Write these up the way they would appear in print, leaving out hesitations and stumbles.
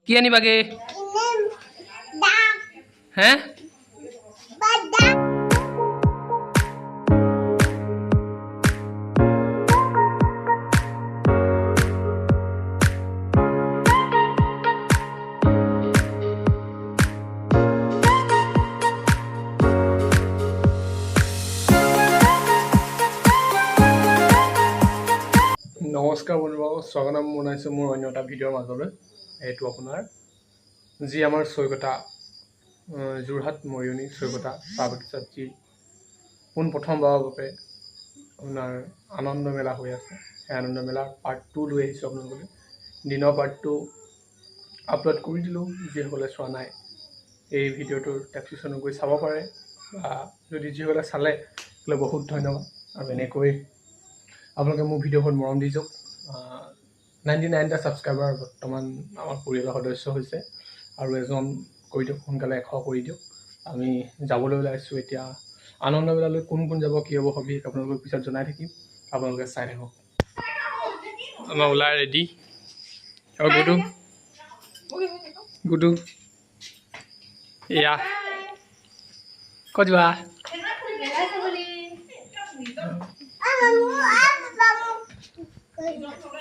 কি আনিবাগে হে নমস্কাৰ বন্ধুসকল, স্বাগতম জনাইছোঁ মোৰ অন্য এটা ভিডিঅ'ৰ মাজলৈ। এইটো আপোনাৰ যি আমাৰ চৈকতা যোৰহাট মৰিয়নি চৈকতা চাহ বাগিচাত যি পোনপ্ৰথমবাৰৰ বাবে আপোনাৰ আনন্দ মেলা হৈ আছে, সেই আনন্দ মেলাৰ পাৰ্ট 2 লৈ আহিছোঁ আপোনালোকে। দিনৰ পাৰ্ট 2 আপলোড কৰি দিলোঁ, যিসকলে চোৱা নাই এই ভিডিঅ'টোৰ ডেছক্ৰিপশ্যনত গৈ চাব পাৰে, বা যদি যিসকলে চালে তাহলে বহুত ধন্যবাদ। আৰু এনেকৈ আপোনালোকে মোৰ ভিডিঅ'খন মৰম দি যাওক। 99টা ছাবস্ক্ৰাইবাৰ বৰ্তমান আমাৰ পৰিয়ালৰ সদস্য হৈছে, আৰু এজন কৰি দিয়ক, সোনকালে 100 কৰি দিয়ক। আমি যাবলৈ ওলাইছোঁ এতিয়া আনন্দ মেলালৈ। কোন কোন যাব, কি হ'ব সবিশেষ আপোনালোকক পিছত জনাই থাকিম, আপোনালোকে চাই থাকক। আমাৰ ওলাই ৰেডি। আৰু গুডু এয়া ক'ত যোৱা?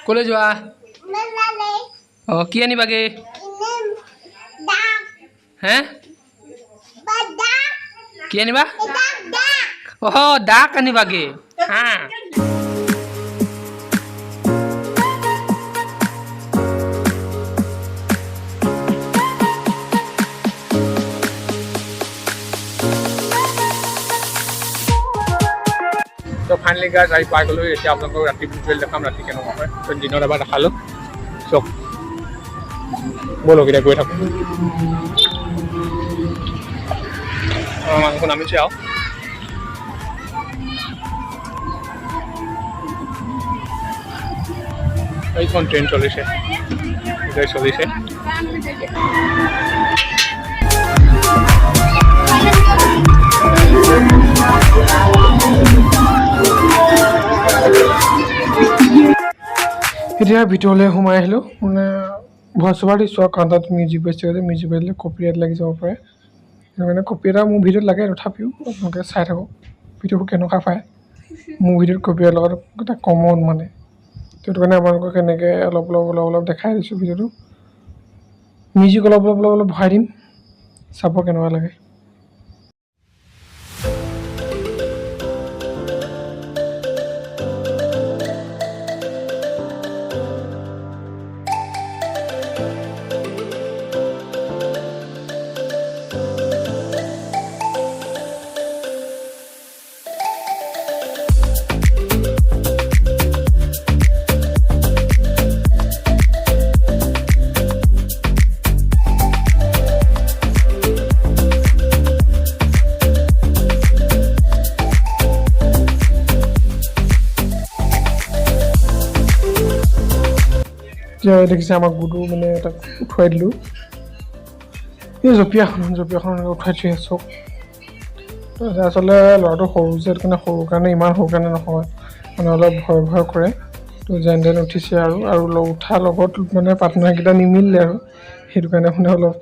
ক'লৈ যোৱা? অঁ, কি আনিবাগে হে? কি আনিবা? অহ, ডাক আনিবাগে হা। তো ফাইনেলি গাইজ আহি পাই গ'লোঁ। এতিয়া আপোনালোকক ৰাতি ভিজুৱেল দেখাম, ৰাতি কেনেকুৱা হয়। তো দিনত এবাৰ দেখালোঁ চব। ব'লক এতিয়া গৈ থাকোঁ। মানুহখন নামিছে আৰু এইখন ট্ৰেইন চলিছে, চলিছে। এতিয়া ভিতৰলৈ সোমাই আহিলোঁ। মানে ভইচ অভাৰ দিছোঁ আৰু কাৰণ তাত মিউজিক বাজিছে, মিউজিক বাজিলে কপিৰাইট লাগি যাব পাৰে। সেইটো কাৰণে কপি এটা মোৰ ভিডিঅ'ত লাগে, তথাপিও আপোনালোকে চাই থাকক ভিডিঅ'বোৰ কেনেকুৱা পায়। মোৰ ভিডিঅ'ত কপিৰাইট লগত এটা কমন মানে, সেইটো কাৰণে আপোনালোকক এনেকৈ অলপ দেখাই দিছোঁ ভিডিঅ'টো। মিউজিক অলপ ভৰাই দিম, চাব কেনেকুৱা লাগে। এতিয়া দেখিছে আমাক গুডু মানে তাক উঠুৱাই দিলোঁ। এই জঁপিয়াখন উঠাই থৈ চব। আচলতে ল'ৰাটো সৰু যে, সেইটো কাৰণে সৰু কাৰণে ইমান সৰু কাৰণে নহয়, মানে অলপ ভয় কৰে। তো যেন তেন উঠিছে আৰু উঠাৰ লগত মানে পাৰ্টনাৰকেইটা নিমিলিলে, আৰু সেইটো কাৰণে মানে অলপ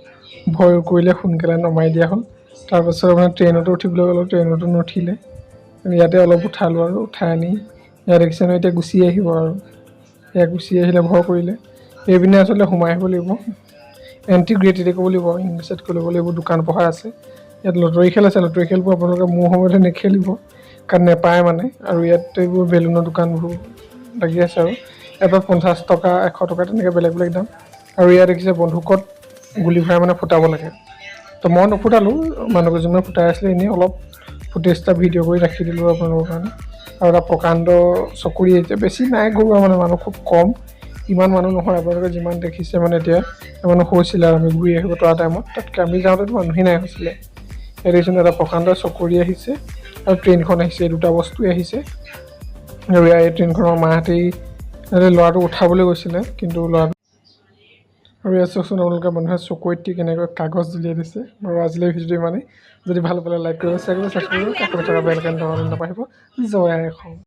ভয় কৰিলে, সোনকালে নমাই দিয়া হ'ল। তাৰপাছত মানে ট্ৰেইনতো উঠিবলৈ গ'লোঁ, ট্ৰেইনতো নুঠিলে। ইয়াতে অলপ উঠালোঁ আৰু উঠাই আনি ইয়াত দেখিছে নহয়, এতিয়া গুচি আহিব আৰু ইয়াত গুচি আহিলে ভয় কৰিলে। এইপিনে আচলতে সোমাই আহিব লাগিব, এণ্টি গ্ৰেটেড ক'ব লাগিব, ইংলিছত কৰিব লাগিব। দোকান পোহাৰ আছে ইয়াত, লটাৰী খেল আছে। লটাৰী খেলবোৰ আপোনালোকে মোৰ সময়তে নেখেলিব, কাৰণ নেপায় মানে। আৰু ইয়াত এইবোৰ বেলুনৰ দোকানবোৰ লাগি আছে, আৰু এটাত 50 টকা 100 টকা তেনেকৈ বেলেগ দাম। আৰু ইয়াত দেখিছে বন্দুকত গুলি ভৰাই মানে ফুটাব লাগে। তো মই নুফুটালোঁ, মানুহ কেইজনমান ফুটাই আছিলে, এনেই অলপ ফুটেজ এটা ভিডিঅ' কৰি ৰাখি দিলোঁ আপোনালোকৰ কাৰণে। আৰু এটা প্ৰকাণ্ড চকুৰি আহিছে, বেছি নাই ঘূৰোৱা মানে, মানুহ খুব কম, ইমান মানুহ নহয়। আপোনালোকে যিমান দেখিছে মানে এতিয়া মানুহ হৈছিলে, আৰু আমি ঘূৰি আহিব তৰা টাইমত, তাতকৈ আমি যাওঁতেতো মানুহেই নাই হৈছিলে। এতিয়া দেখিছোঁ এটা প্ৰকাণ্ড চকুৰি আহিছে, আৰু ট্ৰেইনখন আহিছে, এই দুটা বস্তুৱেই আহিছে। আৰু এই ট্ৰেইনখনৰ মাহঁতেই ল'ৰাটো উঠাবলৈ গৈছিলে, কিন্তু ল'ৰাটো আৰু ইয়াত চাওকচোন আপোনালোকে মানুহে চকুৰিত কেনেকৈ কাগজ দলিয়াই দিছে। বাৰু আজিলৈ ভিডিঅ'টো ইমানেই। যদি ভাল পালে লাইক কৰিব, শ্বেয়াৰ কৰিব, ছাবস্ক্ৰাইব কৰিব, কাষত থকা বেল আইকনটো নাপাহৰিব। জয় আই অসম।